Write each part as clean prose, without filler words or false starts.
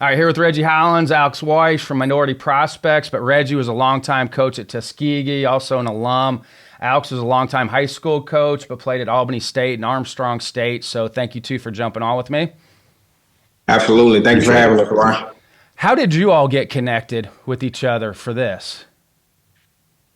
All right, here with Reggie Hollins, Alex Wyche from Minority Prospects, but Reggie was a longtime coach at Tuskegee, also an alum. Alex was a longtime high school coach, but played at Albany State and Armstrong State. So thank you, two, for jumping on with me. Absolutely. Thanks for Appreciate having it. us, Ryan. How did you all get connected with each other for this?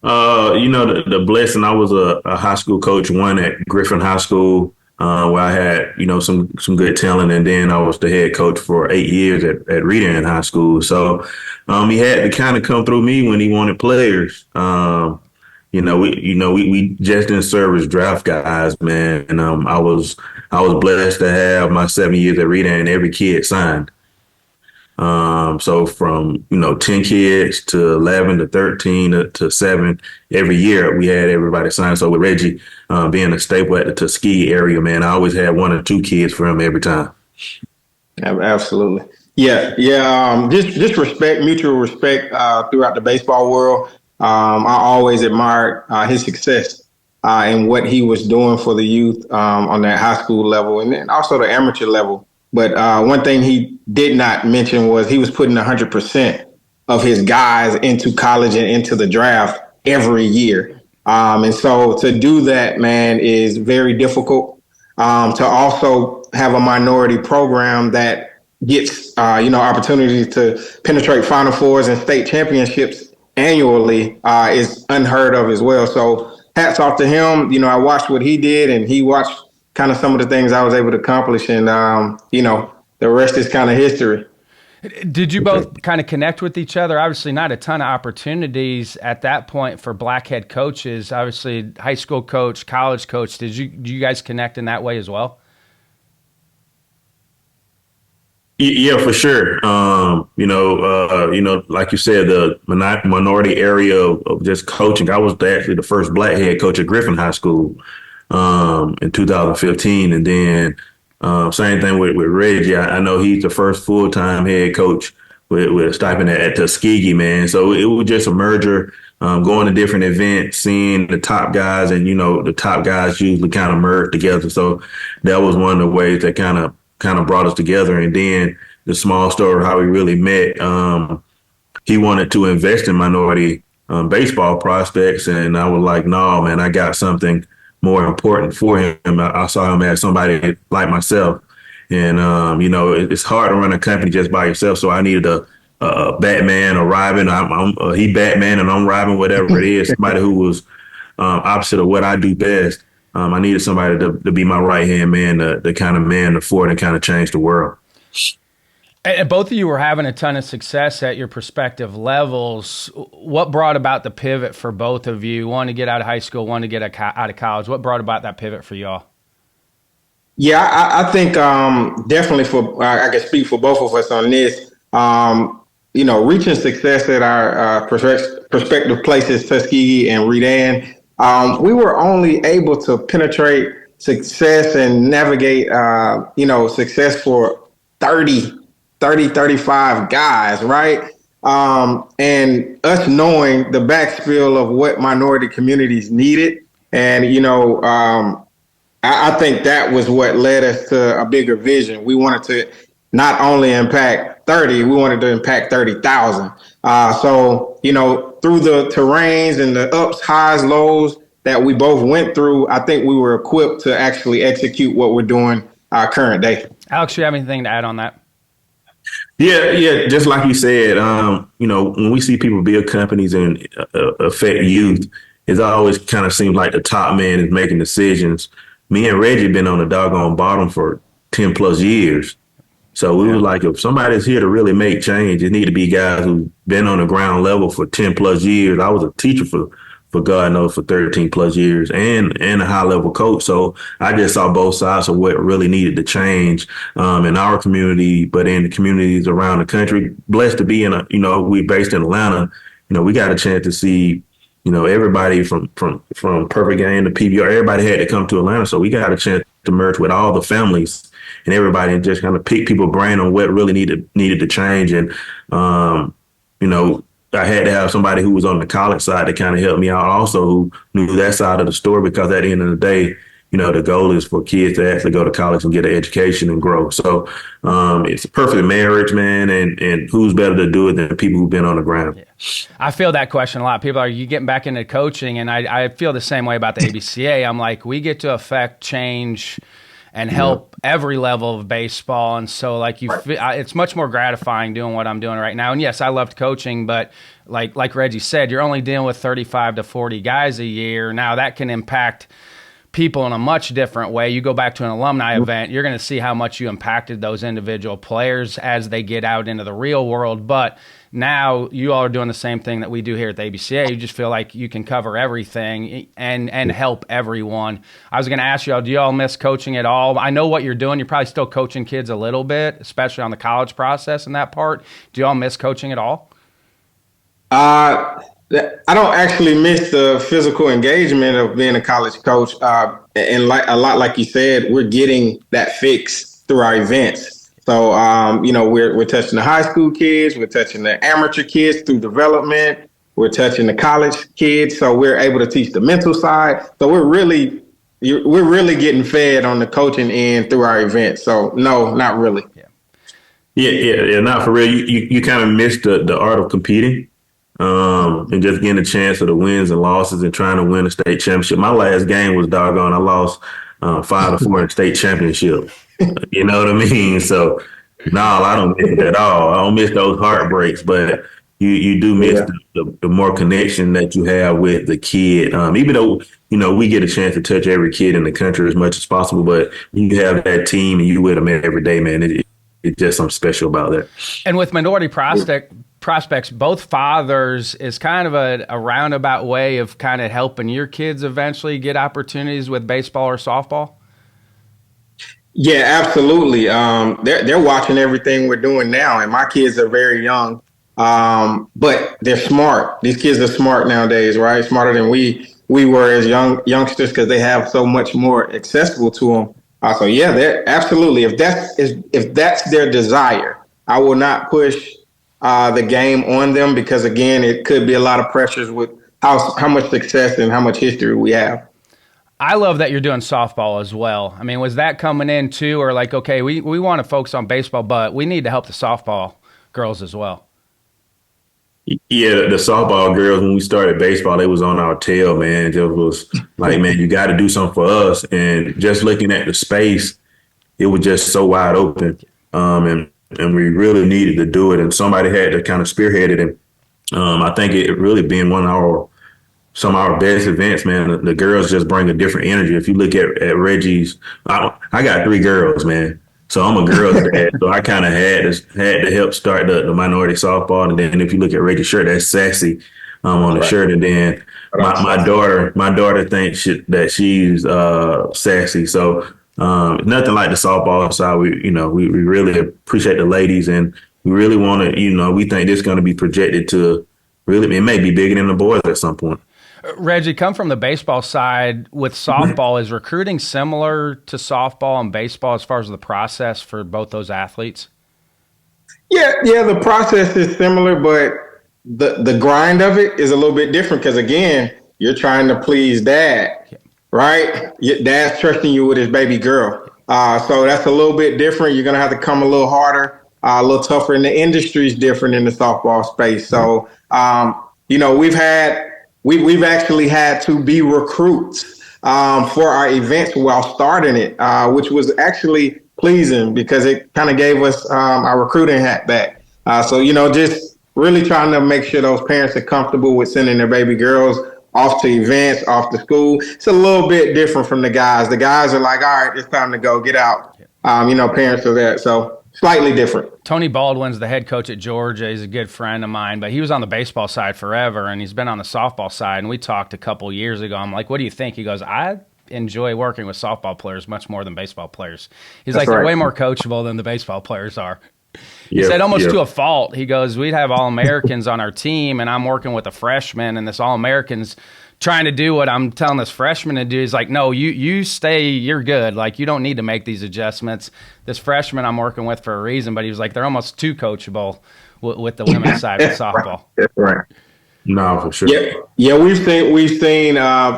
The blessing, I was a high school coach, one at Griffin High School, where I had, some good talent. And then I was the head coach for 8 years at Reading High School. So he had to kind of come through me when he wanted players. We just didn't serve as draft guys, man. And I was blessed to have my 7 years at Reading and every kid signed. So from, 10 kids to 11 to 13 to 7, every year we had everybody sign. So with Reggie being a staple at the Tuskegee area, man, I always had one or two kids for him every time. Absolutely. Yeah. Yeah. Just respect, mutual respect throughout the baseball world. I always admired his success and what he was doing for the youth on that high school level and then also the amateur level. But one thing he did not mention was he was putting 100% of his guys into college and into the draft every year. And so to do that, man, is very difficult. To also have a minority program that gets, opportunities to penetrate Final Fours and state championships annually is unheard of as well. So hats off to him. I watched what he did and he watched kind of some of the things I was able to accomplish. And, the rest is kind of history. Did you both kind of connect with each other? Obviously not a ton of opportunities at that point for black head coaches. Obviously high school coach, college coach. Do you guys connect in that way as well? Yeah, for sure. Like you said, the minority area of just coaching. I was actually the first black head coach at Griffin High School in 2015. And then same thing with Reggie. I know he's the first full-time head coach with a stipend at Tuskegee, man. So it was just a merger, going to different events, seeing the top guys, and, the top guys usually kind of merge together. So that was one of the ways that kind of brought us together. And then the small story of how we really met. He wanted to invest in minority baseball prospects, and I was like, no, man, I got something more important for him. I saw him as somebody like myself. And, it's hard to run a company just by yourself. So I needed a Batman or Robin. He Batman and I'm Robin, whatever it is, somebody who was opposite of what I do best. I needed somebody to be my right-hand man, the kind of man to afford and kind of change the world. And both of you were having a ton of success at your respective levels. What brought about the pivot for both of you? One to get out of high school, one to get out of college. What brought about that pivot for y'all? Yeah, I think definitely I can speak for both of us on this. Reaching success at our prospective places, Tuskegee and Redan, we were only able to penetrate success and navigate, success for 35 guys, right? And us knowing the backspill of what minority communities needed. And, I think that was what led us to a bigger vision. We wanted to not only impact 30, we wanted to impact 30,000. Through the terrains and the ups, highs, lows that we both went through, I think we were equipped to actually execute what we're doing current day. Alex, do you have anything to add on that? Yeah. Just like you said, when we see people build companies and affect youth, it always kind of seems like the top man is making decisions. Me and Reggie been on the doggone bottom for 10 plus years. So we were like, if somebody's here to really make change, it need to be guys who've been on the ground level for 10 plus years. I was a teacher for God knows, for 13 plus years and a high level coach. So I just saw both sides of what really needed to change in our community, but in the communities around the country. Blessed to be we based in Atlanta. We got a chance to see, everybody from Perfect Game to PBR, everybody had to come to Atlanta. So we got a chance to merge with all the families and everybody and just kind of pick people's brain on what really needed to change. And, I had to have somebody who was on the college side to kind of help me out also, who knew that side of the story, because at the end of the day, the goal is for kids to actually go to college and get an education and grow. So it's a perfect marriage, man. And who's better to do it than people who've been on the ground? Yeah. I feel that question a lot. People are, you getting back into coaching? And I feel the same way about the ABCA. I'm like, we get to affect change and help every level of baseball. And so it's much more gratifying doing what I'm doing right now. And yes, I loved coaching, but like Reggie said, you're only dealing with 35 to 40 guys a year. Now that can impact people in a much different way. You go back to an alumni event, you're going to see how much you impacted those individual players as they get out into the real world. But now you all are doing the same thing that we do here at the ABCA. You just feel like you can cover everything and help everyone. I was going to ask you all, do you all miss coaching at all? I know what you're doing. You're probably still coaching kids a little bit, especially on the college process and that part. Do you all miss coaching at all? I don't actually miss the physical engagement of being a college coach. And a lot like you said, we're getting that fix through our events. So, we're touching the high school kids, we're touching the amateur kids through development, we're touching the college kids. So we're able to teach the mental side. So we're really getting fed on the coaching end through our events. So no, not really. Yeah, not for real. You kind of missed the art of competing. And just getting a chance of the wins and losses and trying to win a state championship. My last game was doggone. I lost 5-4 in state championship. You know what I mean? So, no, I don't miss it at all. I don't miss those heartbreaks, but you do miss the more connection that you have with the kid. Even though, we get a chance to touch every kid in the country as much as possible, but you have that team and you with them every day, man. It's just something special about that. And with minority prospects, both fathers is kind of a roundabout way of kind of helping your kids eventually get opportunities with baseball or softball? Yeah, absolutely. They're watching everything we're doing now, and my kids are very young, but they're smart. These kids are smart nowadays, right? Smarter than we were as youngsters because they have so much more accessible to them. So yeah, they're absolutely. If that's their desire, I will not push the game on them because again, it could be a lot of pressures with how much success and how much history we have. I love that you're doing softball as well. I mean, was that coming in too, or like, okay, we want to focus on baseball, but we need to help the softball girls as well? Yeah, the softball girls, when we started baseball, they was on our tail, man. It was like, man, you got to do something for us. And just looking at the space, it was just so wide open. And we really needed to do it. And somebody had to kind of spearhead it. And I think it really being some of our best events, man. The girls just bring a different energy. If you look at Reggie's, I got 3 girls, man. So I'm a girl's dad. So I kind of had to help start the minority softball. And then if you look at Reggie's shirt, that's sassy on the shirt. And then my daughter thinks that she's sassy. So nothing like the softball side. We really appreciate the ladies, and we really want to, we think this is going to be projected to really, it may be bigger than the boys at some point. Reggie, come from the baseball side with softball. Is recruiting similar to softball and baseball as far as the process for both those athletes? Yeah, the process is similar, but the grind of it is a little bit different because, again, you're trying to please dad, right? Dad's trusting you with his baby girl. So that's a little bit different. You're going to have to come a little harder, a little tougher, and the industry's different in the softball space. So, we've actually had to be recruits for our events while starting it, which was actually pleasing because it kind of gave us our recruiting hat back. So, just really trying to make sure those parents are comfortable with sending their baby girls off to events, off to school. It's a little bit different from the guys. The guys are like, all right, it's time to go, get out. Parents are there. So slightly different. Tony Baldwin's the head coach at Georgia. He's a good friend of mine, but he was on the baseball side forever, and he's been on the softball side. And we talked a couple years ago. I'm like, what do you think? He goes, I enjoy working with softball players much more than baseball players. He's like, they're way more coachable than the baseball players are. He said almost to a fault. He goes, we'd have All-Americans on our team, and I'm working with a freshman, and this All-American's trying to do what I'm telling this freshman to do. He's like, no, you stay, you're good. Like, you don't need to make these adjustments. This freshman I'm working with for a reason, but he was like, they're almost too coachable with the women's side of softball. That's right. No, for sure. Yeah. We've seen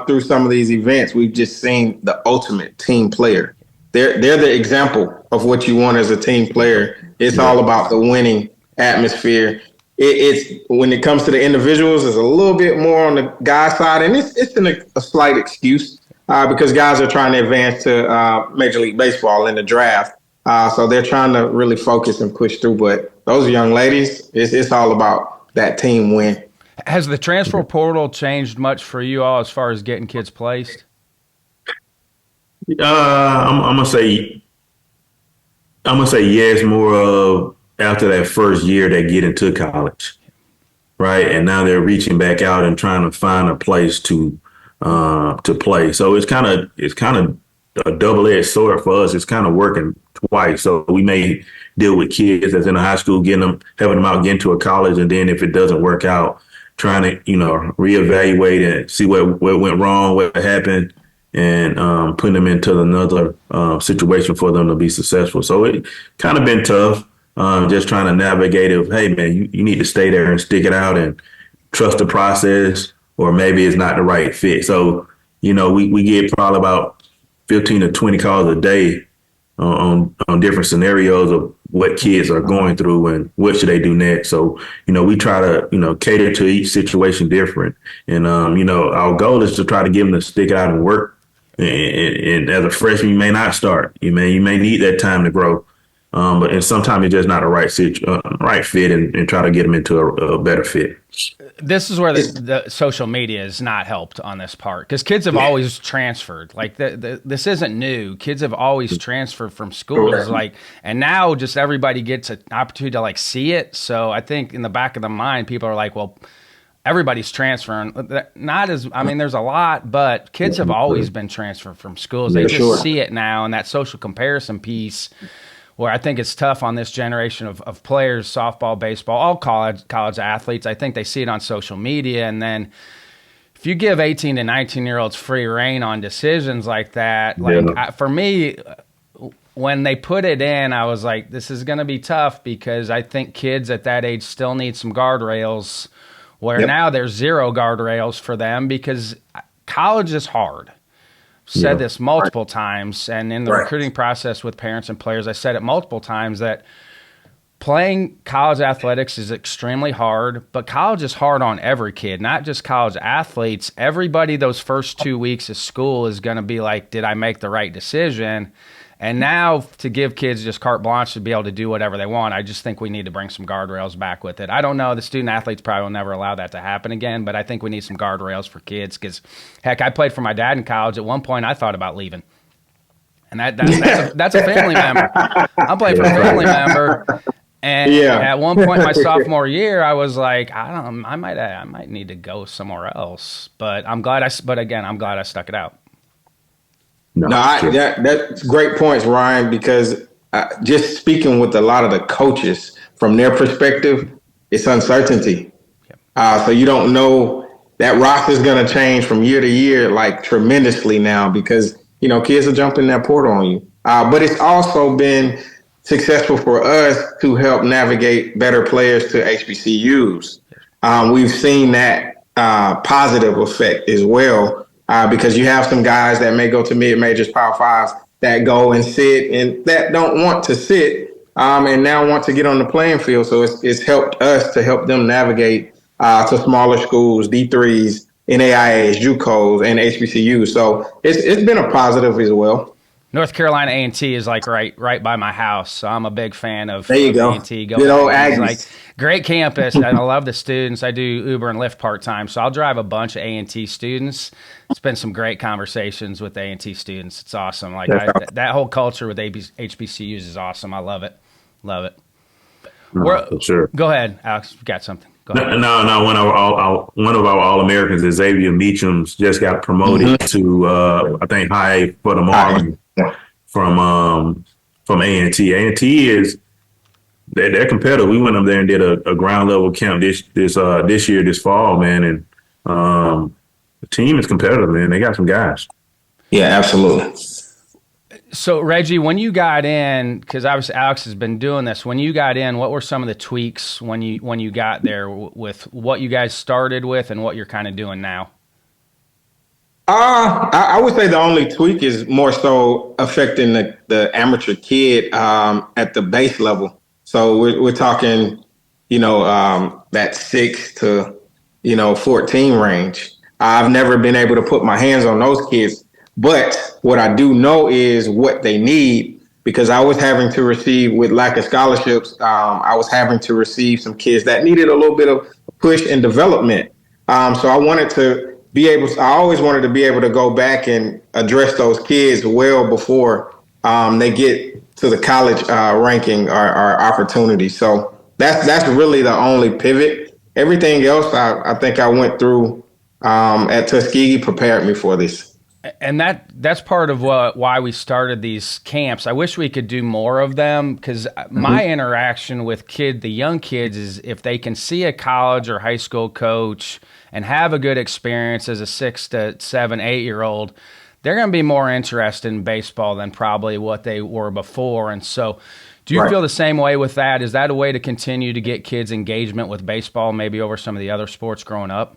through some of these events. We've just seen the ultimate team player. They're the example of what you want as a team player. It's Yeah. all about the winning atmosphere. It's when it comes to the individuals, it's a little bit more on the guy side, and it's a slight excuse because guys are trying to advance to Major League Baseball in the draft. So they're trying to really focus and push through. But those young ladies, it's all about that team win. Has the transfer portal changed much for you all as far as getting kids placed? I'm gonna say yes. More of after that first year they get into college, right? And now they're reaching back out and trying to find a place to play. So it's kind of a double-edged sword for us. It's kind of working twice. So we may deal with kids that's in a high school, having them out, get into a college, and then if it doesn't work out, trying to reevaluate and see what went wrong, what happened, and putting them into another situation for them to be successful. So it kind of been tough, just trying to navigate it. Hey man, you need to stay there and stick it out and trust the process, or maybe it's not the right fit. So we get probably about 15 to 20 calls a day on different scenarios of what kids are going through and what should they do next. So, we try to, cater to each situation different. And, our goal is to try to get them to stick it out and work. And as a freshman, you may not start. You may need that time to grow. But sometimes it's just not a right fit and try to get them into a better fit. This is where the social media has not helped on this part because kids have always transferred. Like this isn't new. Kids have always transferred from schools. And now just everybody gets an opportunity to see it. So I think in the back of the mind, people are like, well, everybody's transferring. There's a lot, but kids have always been transferred from schools. They just see it now, and that social comparison piece. Where I think it's tough on this generation of players, softball, baseball, all college athletes. I think they see it on social media. And then if you give 18 to 19-year-olds free reign on decisions like that, for me, when they put it in, I was like, this is going to be tough because I think kids at that age still need some guardrails where now there's zero guardrails for them because college is hard. Said this multiple times, and in the recruiting process with parents and players, I said it multiple times that playing college athletics is extremely hard, but college is hard on every kid, not just college athletes. Everybody those first 2 weeks of school is going to be like, did I make the right decision? And now to give kids just carte blanche to be able to do whatever they want, I just think we need to bring some guardrails back with it. I don't know. The student athletes probably will never allow that to happen again, but I think we need some guardrails for kids because, heck, I played for my dad in college. At one point, I thought about leaving. And that's a family member. I'm playing for a family member. And at one point, my sophomore year, I was like, I might need to go somewhere else. But I'm glad I stuck it out. That's great points, Ryan, because just speaking with a lot of the coaches from their perspective, it's uncertainty. So you don't know that roster is going to change from year to year, tremendously now because, kids are jumping that portal on you. But it's also been successful for us to help navigate better players to HBCUs. We've seen that positive effect as well. Because you have some guys that may go to mid-majors, Power Fives, that go and sit and that don't want to sit and now want to get on the playing field. So it's helped us to help them navigate to smaller schools, D3s, NAIAs, JUCOs, and HBCUs. So it's been a positive as well. North Carolina A&T is right by my house, so I'm a big fan of there you go. A&T. Good old Aggies. Great campus, and I love the students. I do Uber and Lyft part-time, so I'll drive a bunch of A&T students. It's been some great conversations with A&T students. It's awesome. That whole culture with HBCUs is awesome. I love it. Love it. For sure. Go ahead, Alex. You got something. Go ahead. No. One of our All-Americans, Xavier Meachams, just got promoted to, I think, high for the Marlins. From A&T. A&T is they're competitive. We went up there and did a ground level camp this fall, man, and the team is competitive, man. They got some guys. Yeah, absolutely. So Reggie, when you got in, because obviously Alex has been doing this, when you got in, what were some of the tweaks when you got there with what you guys started with and what you're kind of doing now? I would say the only tweak is more so affecting the amateur kid at the base level. So we're talking, that 6 to 14 range. I've never been able to put my hands on those kids, but what I do know is what they need because I was having to receive with lack of scholarships. I was having to receive some kids that needed a little bit of push and development. So I wanted to I always wanted to be able to go back and address those kids well before they get to the college ranking or opportunity. So that's really the only pivot. Everything else, I think I went through at Tuskegee prepared me for this. And that's part of why we started these camps. I wish we could do more of them because my interaction with the young kids is if they can see a college or high school coach and have a good experience as a 6 to 7, 8-year-old, they're going to be more interested in baseball than probably what they were before. And so do you feel the same way with that? Is that a way to continue to get kids engagement with baseball, maybe over some of the other sports growing up?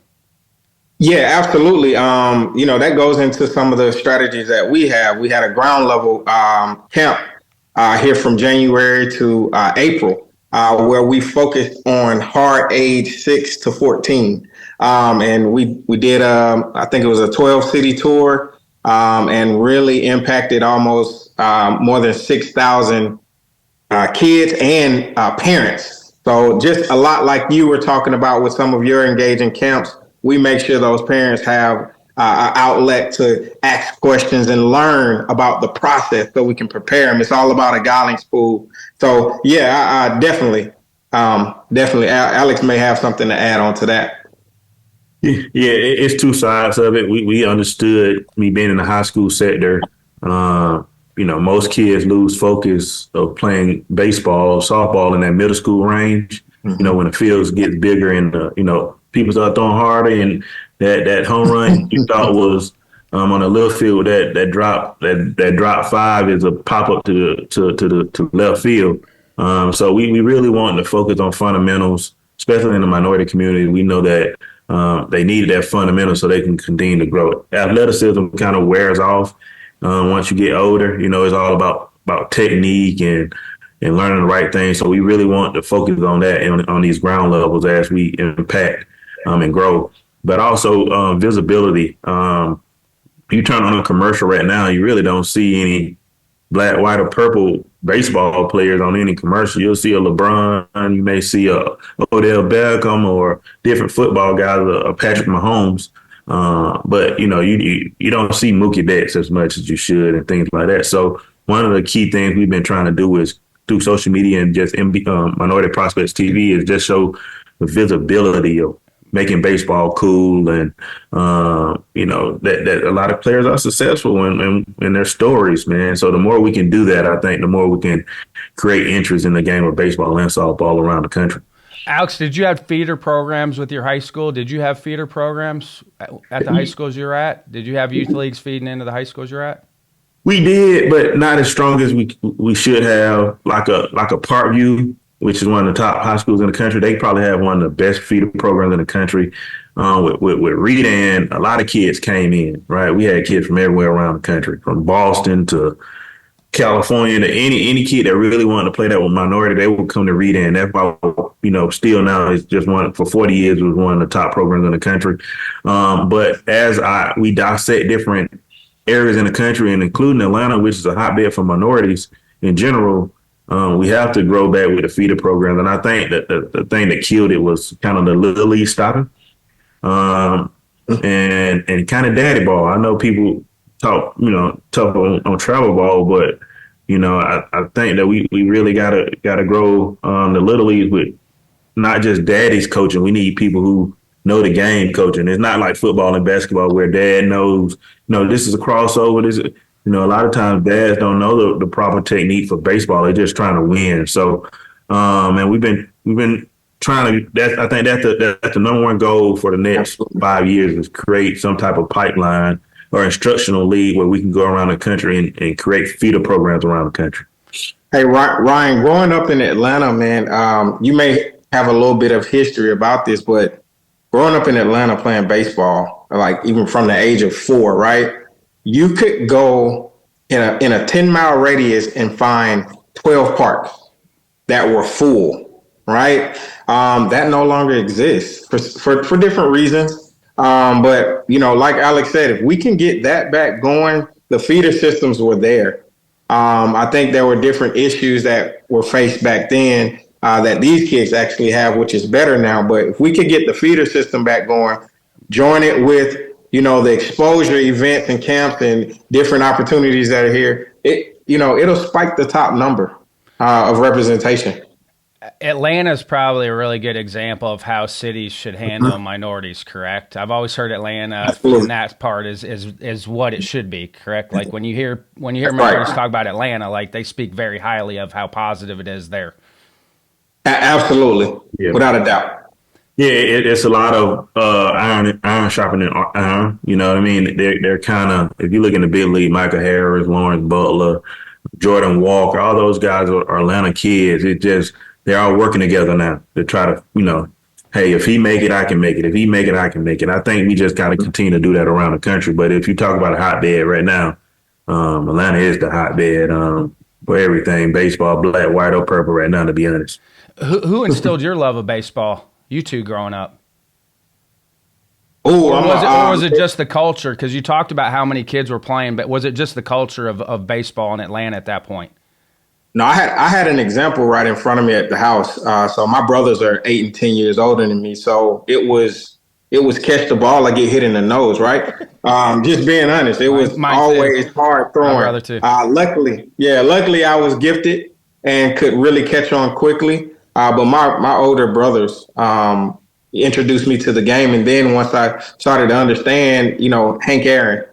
Yeah, absolutely. That goes into some of the strategies that we have. We had a ground level camp here from January to April, where we focused on hard age 6 to 14. And we did, I think it was a 12-city tour and really impacted almost more than 6,000 kids and parents. So just a lot like you were talking about with some of your engaging camps, we make sure those parents have an outlet to ask questions and learn about the process so we can prepare them. It's all about a guiding school. So, yeah, I definitely. Alex may have something to add on to that. Yeah, it's two sides of it. We understood, me being in the high school sector, most kids lose focus of playing baseball, softball in that middle school range. When the fields get bigger and, people start throwing harder and that home run you thought was on a little field, that drop 5 is a pop up to left field. So we really want to focus on fundamentals, especially in the minority community. We know that they needed that fundamental so they can continue to grow. Athleticism kind of wears off once you get older. It's all about technique and learning the right things. So we really want to focus on that on these ground levels as we impact and grow. But also visibility. You turn on a commercial right now, you really don't see any black, white, or purple baseball players on any commercial. You'll see a LeBron, you may see a Odell Beckham or different football guys, a Patrick Mahomes. But you don't see Mookie Betts as much as you should and things like that. So one of the key things we've been trying to do is through social media and just Minority Prospects TV is just show the visibility of making baseball cool and that a lot of players are successful in their stories, man. So the more we can do that, I think the more we can create interest in the game of baseball and softball around the country. Alex, did you have feeder programs with your high school? Did you have feeder programs at the high schools you're at? Did you have youth leagues feeding into the high schools you're at? We did, but not as strong as we should have. Like a Parkview, which is one of the top high schools in the country. They probably have one of the best feeder programs in the country. With Redan, a lot of kids came in, right? We had kids from everywhere around the country, from Boston to California to any kid that really wanted to play that with minority, they would come to Redan. That's why, still now it's just for 40 years was one of the top programs in the country. But as we dissect different areas in the country and including Atlanta, which is a hotbed for minorities in general, we have to grow back with the feeder programs. And I think that the thing that killed it was kind of the little league stopping and kind of daddy ball. I know people talk, tough on travel ball, but, I think that we really gotta grow the little leagues with not just daddies coaching. We need people who know the game coaching. It's not like football and basketball where dad knows, this is a crossover. This is, a lot of times dads don't know the proper technique for baseball. They're just trying to win. So, and we've been trying to. I think that's the number one goal for the next 5 years is create some type of pipeline or instructional league where we can go around the country and create feeder programs around the country. Hey, Ryan, growing up in Atlanta, man, you may have a little bit of history about this, but growing up in Atlanta playing baseball, like even from the age of 4, right? You could go in a 10-mile radius and find 12 parks that were full, right? That no longer exists for different reasons. But, like Alex said, if we can get that back going, the feeder systems were there. I think there were different issues that were faced back then that these kids actually have, which is better now. But if we could get the feeder system back going, join it with, the exposure events and camps and different opportunities that are here, it'll spike the top number of representation. Atlanta's probably a really good example of how cities should handle minorities, correct? I've always heard Atlanta in that part is what it should be, correct? Like when you hear minorities talk about Atlanta, like they speak very highly of how positive it is there. Absolutely. Yeah. Without a doubt. Yeah, it's a lot of iron sharpening iron. You know what I mean? They're kind of, if you look in the big league, Michael Harris, Lawrence Butler, Jordan Walker, all those guys are Atlanta kids. They're all working together now to try to, hey, if he make it, I can make it. If he make it, I can make it. I think we just got to continue to do that around the country. But if you talk about a hotbed right now, Atlanta is the hotbed for everything, baseball, black, white, or purple right now, to be honest. Who instilled your love of baseball, you two growing up? Or was it just the culture? Because you talked about how many kids were playing, but was it just the culture of baseball in Atlanta at that point? No, I had an example right in front of me at the house. So my brothers are 8 and 10 years older than me. So it was catch the ball, I get hit in the nose, right? Just being honest, it was always hard throwing. My brother too. Luckily I was gifted and could really catch on quickly. But my older brothers introduced me to the game, and then once I started to understand, Hank Aaron,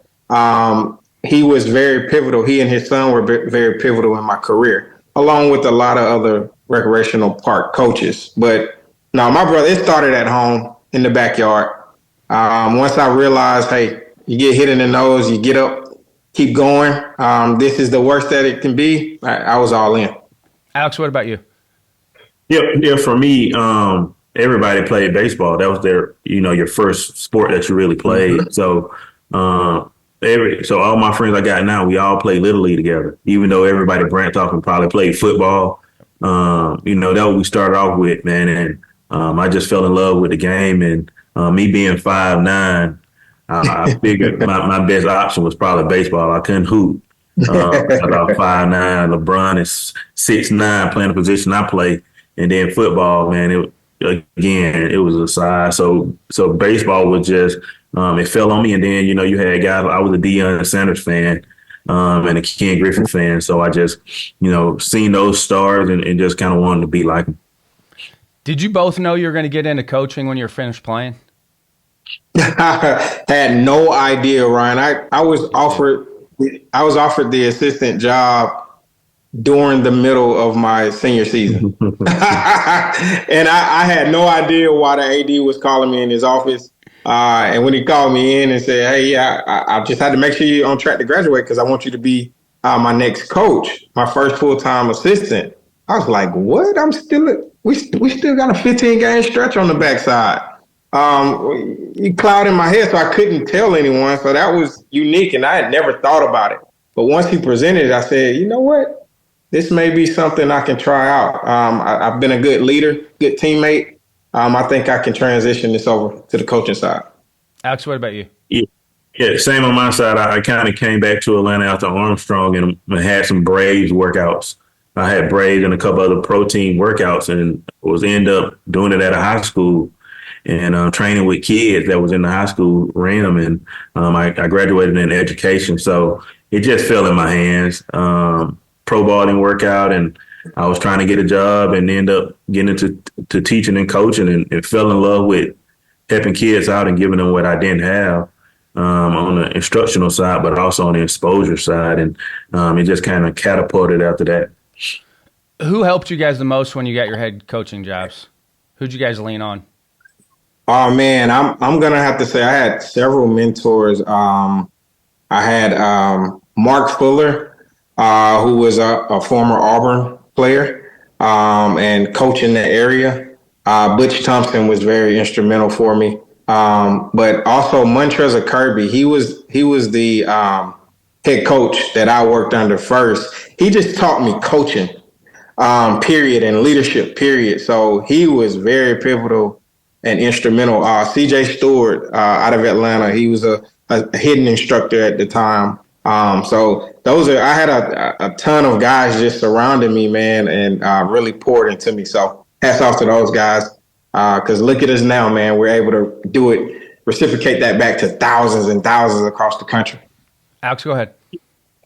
he was very pivotal. He and his son were very pivotal in my career, along with a lot of other recreational park coaches. But no, my brother, it started at home in the backyard. Once I realized, hey, you get hit in the nose, you get up, keep going. This is the worst that it can be. I was all in. Alex, what about you? Yeah. For me, everybody played baseball. That was your first sport that you really played. Mm-hmm. So all my friends I got now, we all play Little League together. Even though everybody branched off and probably played football, that was what we started off with, man. And I just fell in love with the game. And me being 5'9", I figured my best option was probably baseball. I couldn't hoop. About 5'9", LeBron is 6'9", playing the position I play. And then football, man, it was a size. So baseball was just, it fell on me. And then, you had guys, I was a Deion Sanders fan and a Ken Griffey fan. So I just, seen those stars and just kind of wanted to be like them. Did you both know you were going to get into coaching when you were finished playing? Had no idea, Ryan. I was offered the assistant job during the middle of my senior season. And I had no idea why the AD was calling me in his office. And when he called me in and said, hey, yeah, I just had to make sure you're on track to graduate because I want you to be my next coach, my first full-time assistant. I was like, what? We still got a 15-game stretch on the backside. He clouded in my head, so I couldn't tell anyone. So that was unique, and I had never thought about it. But once he presented it, I said, you know what? This may be something I can try out. I've been a good leader, good teammate. I think I can transition this over to the coaching side. Alex, what about you? Yeah, same on my side. I kind of came back to Atlanta after Armstrong and had some Braves workouts. I had Braves and a couple other protein workouts and end up doing it at a high school and training with kids that was in the high school realm. And I graduated in education. So it just fell in my hands. Pro ball didn't work out, and I was trying to get a job and end up getting into teaching and coaching and fell in love with helping kids out and giving them what I didn't have on the instructional side, but also on the exposure side. And it just kind of catapulted after that. Who helped you guys the most when you got your head coaching jobs? Who'd you guys lean on? Oh, man, I'm going to have to say I had several mentors. I had Mark Fuller, who was a former Auburn player and coach in the area. Butch Thompson was very instrumental for me. But also Montrezl Kirby, he was the head coach that I worked under first. He just taught me coaching, period, and leadership, period. So he was very pivotal and instrumental. CJ Stewart out of Atlanta, he was a hidden instructor at the time. So I had a ton of guys just surrounding me, man, and really poured into me. So hats off to those guys. Because look at us now, man. We're able to do it, reciprocate that back to thousands and thousands across the country. Alex, go ahead.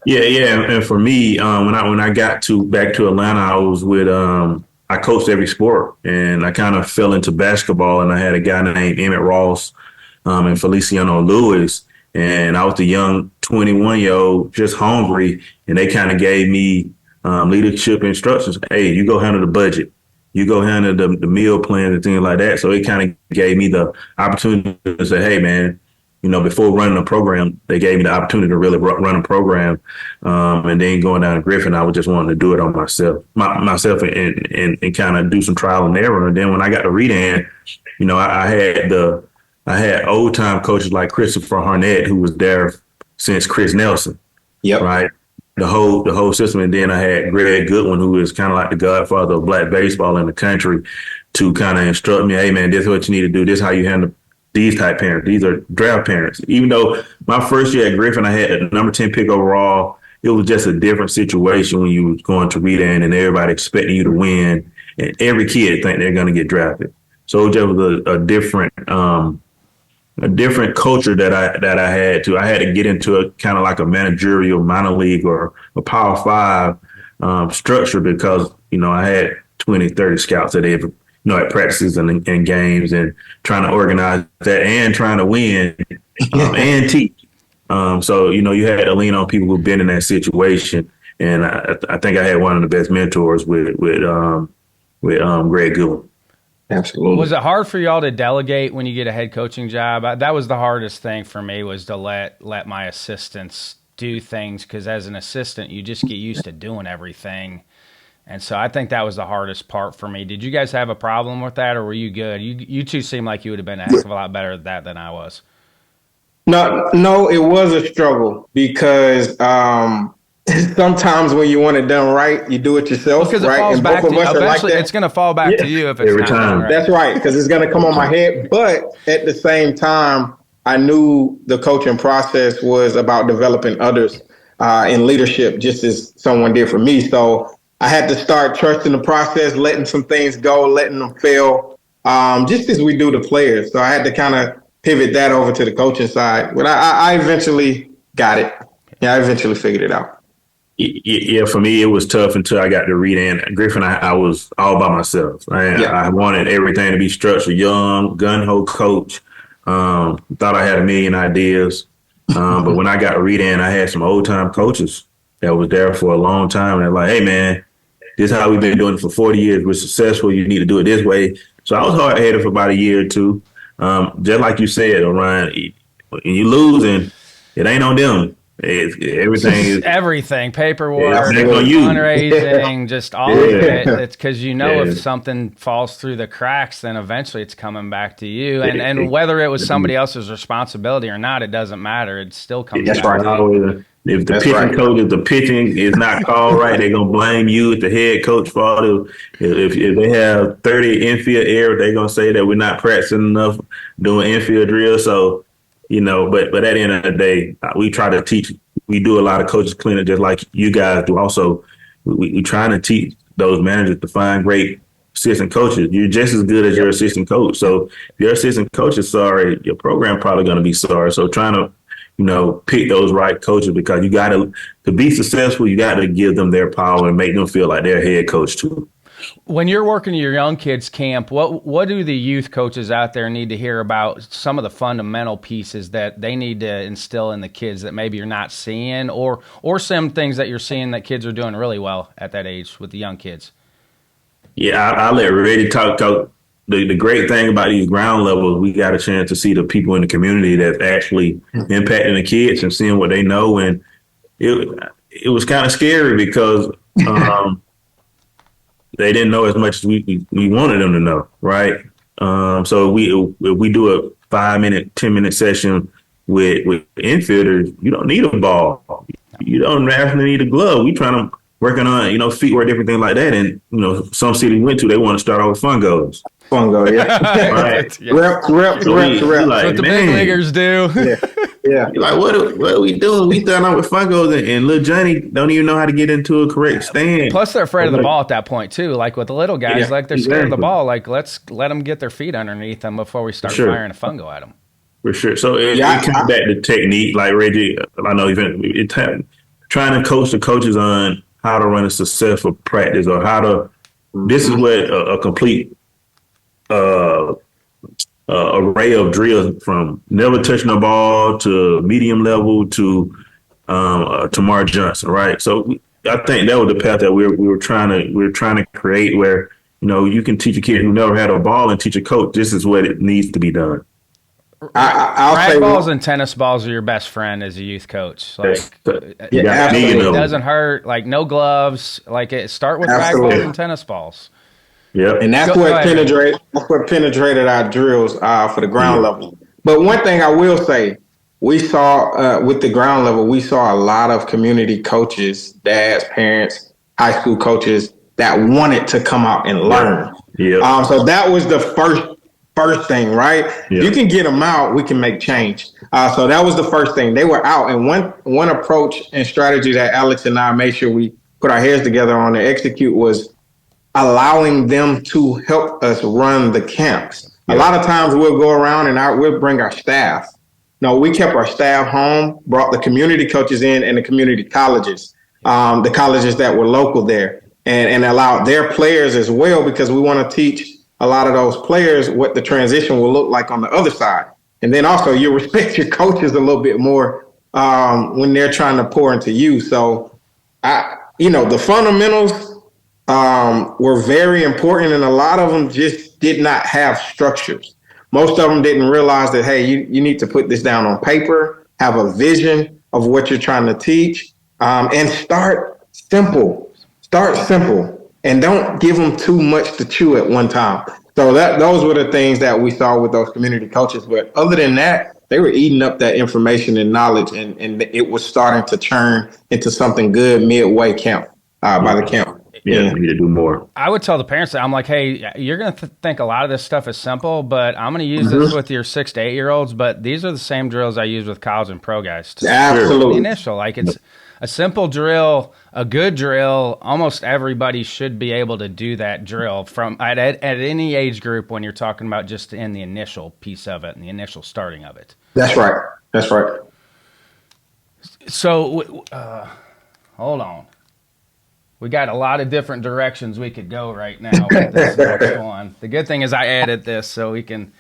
Yeah. And for me, when I got back to Atlanta, I was with I coached every sport, and I kind of fell into basketball. And I had a guy named Emmett Ross and Feliciano Lewis, and I was the young 21-year-old, just hungry, and they kind of gave me leadership instructions. Hey, you go handle the budget. You go handle the meal plans and things like that. So it kind of gave me the opportunity to say, hey, man, before running a program, they gave me the opportunity to really run a program. And then going down to Griffin, I was just wanting to do it on myself and kind of do some trial and error. And then when I got to Redan, I had old time coaches like Christopher Harnett, who was there since Chris Nelson. Yep. Right. The whole system. And then I had Greg Goodwin, who is kind of like the godfather of black baseball in the country, to kind of instruct me, hey, man, this is what you need to do. This is how you handle these type parents. These are draft parents. Even though my first year at Griffin, I had a number 10 pick overall, it was just a different situation when you was going to Redan and everybody expecting you to win. And every kid think they're going to get drafted. So it just was a different culture that I had to. I had to get into a kind of like a managerial minor league or a Power Five structure because, I had 20, 30 scouts at every, at practices and games and trying to organize that and trying to win and teach. So, you had to lean on people who've been in that situation. And I think I had one of the best mentors with Greg Goodwin. Absolutely. Was it hard for y'all to delegate when you get a head coaching job? That was the hardest thing for me, was to let my assistants do things, because as an assistant, you just get used to doing everything. And so I think that was the hardest part for me. Did you guys have a problem with that, or were you good? You two seem like you would have been a heck of a lot better at that than I was. No, it was a struggle because sometimes when you want it done right, you do it yourself, because right? it falls and back both to of us you. are like Eventually, that. it's going to fall back to you if it's every not time. done right. That's right, because it's going to come on my head. But at the same time, I knew the coaching process was about developing others in leadership, just as someone did for me. So I had to start trusting the process, letting some things go, letting them fail, just as we do the players. So I had to kind of pivot that over to the coaching side. But I eventually got it. Yeah, I eventually figured it out. Yeah, for me, it was tough until I got to Redan. Griffin, I was all by myself. I wanted everything to be structured. Young, gun-ho coach. Thought I had a million ideas. But when I got to Redan, I had some old-time coaches that was there for a long time. And they're like, hey, man, this is how we've been doing it for 40 years. We're successful. You need to do it this way. So I was hard-headed for about a year or two. Just like you said, Orion, when you losing, it ain't on them. Everything, paperwork, you. fundraising, just all of it. It's because if something falls through the cracks, then eventually it's coming back to you. And whether it was somebody else's responsibility or not, it doesn't matter. It still comes back to you. If the pitching is not called right, they're gonna blame you. If the head coach fault, if they have 30 infield error, they're gonna say that we're not practicing enough doing infield drills. So. But at the end of the day, we try to teach. We do a lot of coaches cleanup, just like you guys do. Also, we trying to teach those managers to find great assistant coaches. You're just as good as your assistant coach. So if your assistant coach is sorry, your program probably going to be sorry. So trying to, pick those right coaches, because you got to be successful, you got to give them their power and make them feel like they're head coach too. When you're working your young kids camp, what do the youth coaches out there need to hear about some of the fundamental pieces that they need to instill in the kids that maybe you're not seeing, or some things that you're seeing that kids are doing really well at that age with the young kids? Yeah, I'll let Reggie talk. the great thing about these ground levels, we got a chance to see the people in the community that's actually impacting the kids and seeing what they know. And it was kind of scary because they didn't know as much as we wanted them to know, right? So we do a 5-minute, 10-minute session with infielders. You don't need a ball. You don't actually need a glove. We trying to working on feet work, different things like that. And some city we went to, they want to start off with fungos. Fungo, yeah. Right. Yeah. Rep. Like, what the big leaguers do. Yeah. You're like, what are we doing? We starting out with fungos, and little Johnny don't even know how to get into a correct stand. Plus, they're afraid of the ball at that point too. Like with the little guys, they're scared of the ball. Like let's let them get their feet underneath them before we start firing a fungo at them. For sure. So it comes back to technique, like Reggie. I know trying to coach the coaches on how to run a successful practice or how to. This is what a complete array of drills, from never touching a ball to medium level to Tamar Johnson, right? So I think that was the path that we were trying to create, where you can teach a kid who never had a ball and teach a coach this is what it needs to be done. Rag balls and tennis balls are your best friend as a youth coach. Like, it doesn't hurt. Like no gloves. Like start with rag balls and tennis balls. Yeah, and that's what penetrated our drills for the ground level. But one thing I will say, we saw with the ground level, we saw a lot of community coaches, dads, parents, high school coaches that wanted to come out and learn. Yeah. So that was the first thing, right? Yeah. You can get them out, we can make change. So that was the first thing. They were out, and one approach and strategy that Alex and I made sure we put our heads together on to execute was allowing them to help us run the camps. Yeah. A lot of times we'll go around and we'll bring our staff. No, we kept our staff home, brought the community coaches in and the community colleges, the colleges that were local there, and allowed their players as well, because we want to teach a lot of those players what the transition will look like on the other side. And then also you respect your coaches a little bit more when they're trying to pour into you. So, the fundamentals were very important, and a lot of them just did not have structures. Most of them didn't realize that, hey, you need to put this down on paper, have a vision of what you're trying to teach, and start simple, and don't give them too much to chew at one time. So those were the things that we saw with those community coaches. But other than that, they were eating up that information and knowledge, and it was starting to turn into something good midway camp, by the camp. Yeah, we need to do more. I would tell the parents that I'm like, hey, you're going to think a lot of this stuff is simple, but I'm going to use this with your 6 to 8 year olds. But these are the same drills I use with college and pro guys. Absolutely. The initial, like it's a simple drill, a good drill. Almost everybody should be able to do that drill from at any age group when you're talking about just in the initial piece of it and the initial starting of it. That's right. So, hold on. We got a lot of different directions we could go right now with this next one. The good thing is I added this so we can,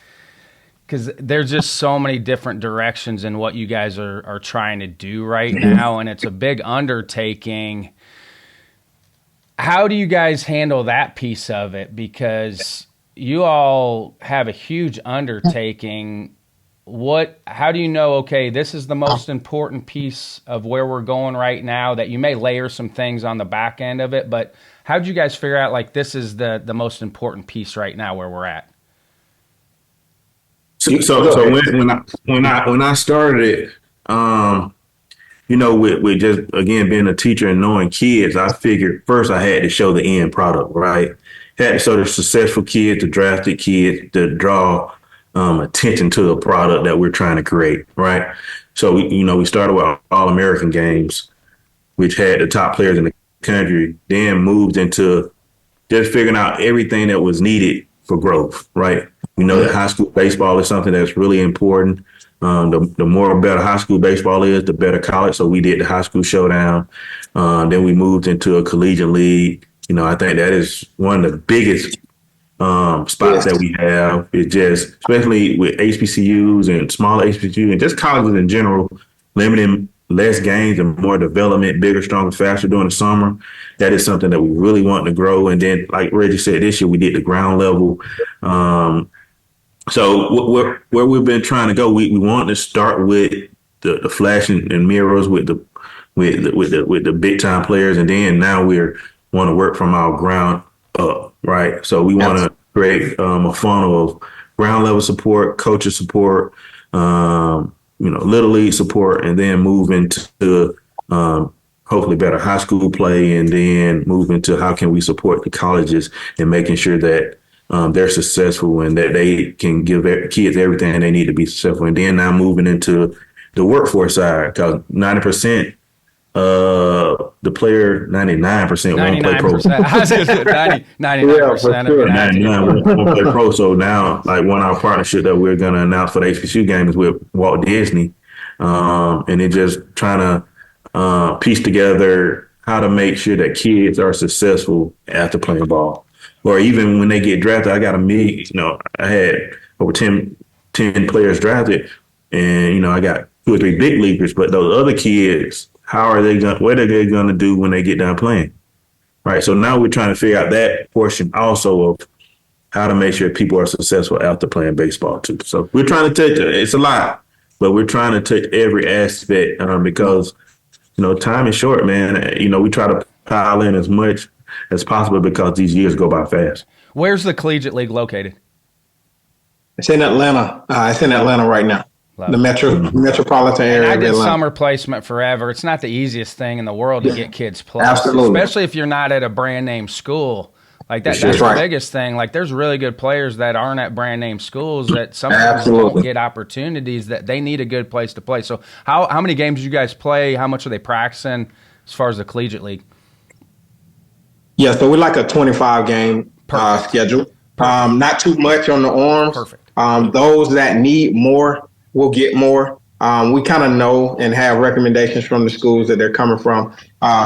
because there's just so many different directions in what you guys are trying to do right now, and it's a big undertaking. How do you guys handle that piece of it? Because you all have a huge undertaking. How do you know, okay, this is the most important piece of where we're going right now, that you may layer some things on the back end of it, but how did you guys figure out, like, this is the most important piece right now where we're at? So when I started it, with just, again, being a teacher and knowing kids, I figured first I had to show the end product, right? Had to show the successful kids, the drafted kids, to draw attention to the product that we're trying to create, right? So we started with All-American games, which had the top players in the country, then moved into just figuring out everything that was needed for growth, right? We know that high school baseball is something that's really important. The more better high school baseball is, the better college. So we did the high school showdown. Then we moved into a collegiate league. I think that is one of the biggest spots that we have. It just, especially with HBCUs and smaller HBCUs and just colleges in general, limiting less games and more development, bigger, stronger, faster during the summer. That is something that we really want to grow. And then, like Reggie said, this year we did the ground level. So where we've been trying to go, we want to start with the flash and mirrors with the big time players, and then now we're want to work from our ground up, right? So we want to create a funnel of ground level support, coaches support, little league support, and then move into hopefully better high school play, and then move into how can we support the colleges and making sure that they're successful and that they can give kids everything they need to be successful. And then now moving into the workforce side, because 90% the player, 99% won't play pro. 99% of 99 won't play pro. So now, like one of our partnership that we're going to announce for the HBCU game is with Walt Disney. And it just trying to piece together how to make sure that kids are successful after playing ball. Or even when they get drafted, I got I had over 10 players drafted, and, I got 2 or 3 big leaguers, but those other kids, what are they going to do when they get done playing? Right. So now we're trying to figure out that portion also of how to make sure people are successful after playing baseball too. So we're trying to touch it. It's a lot, but we're trying to touch every aspect because, time is short, man. We try to pile in as much as possible because these years go by fast. Where's the collegiate league located? It's in Atlanta. It's in Atlanta right now. The metropolitan area. And I did summer placement forever. It's not the easiest thing in the world to get kids played. Absolutely. Especially if you're not at a brand name school. Like that's the biggest thing. Like there's really good players that aren't at brand name schools that sometimes don't get opportunities, that they need a good place to play. So how many games do you guys play? How much are they practicing as far as the collegiate league? Yeah, so we're like a 25 game schedule. Not too much on the arms. Perfect. Those that need more will get more. We kind of know and have recommendations from the schools that they're coming from.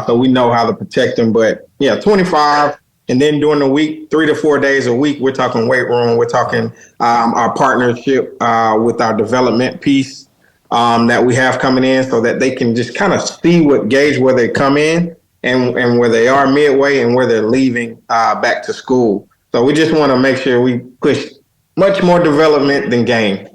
So we know how to protect them. But yeah, 25. And then during the week, 3 to 4 days a week, we're talking weight room. We're talking our partnership with our development piece that we have coming in, so that they can just kind of gauge where they come in and where they are midway and where they're leaving back to school. So we just want to make sure we push much more development than game.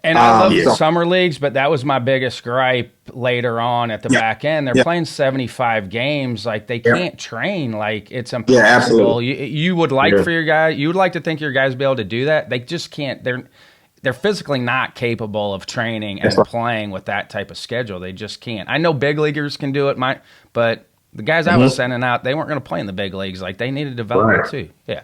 And I love the summer leagues, but that was my biggest gripe later on at the back end. They're playing 75 games. Like they can't train. Like it's impossible. Yeah, absolutely. You would like for your guy, you would like to think your guys be able to do that. They just can't. They're physically not capable of training and playing with that type of schedule. They just can't. I know big leaguers can do it, but the guys I was sending out, they weren't going to play in the big leagues. Like they needed development too. Yeah.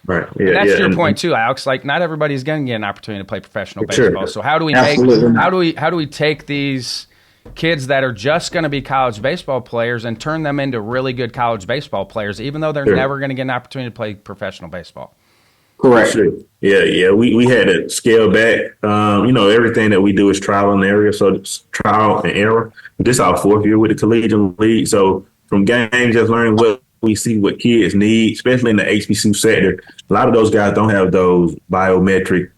Right. Yeah, and that's your point too, Alex. Like not everybody's going to get an opportunity to play professional baseball. Sure. So how do we take these kids that are just going to be college baseball players and turn them into really good college baseball players, even though they're never going to get an opportunity to play professional baseball? Correct. Sure. Yeah. We had to scale back. Everything that we do is trial and error. So it's trial and error. This is our 4th year with the collegiate league. So from games, just learning what we see what kids need, especially in the HBCU sector. A lot of those guys don't have those biometric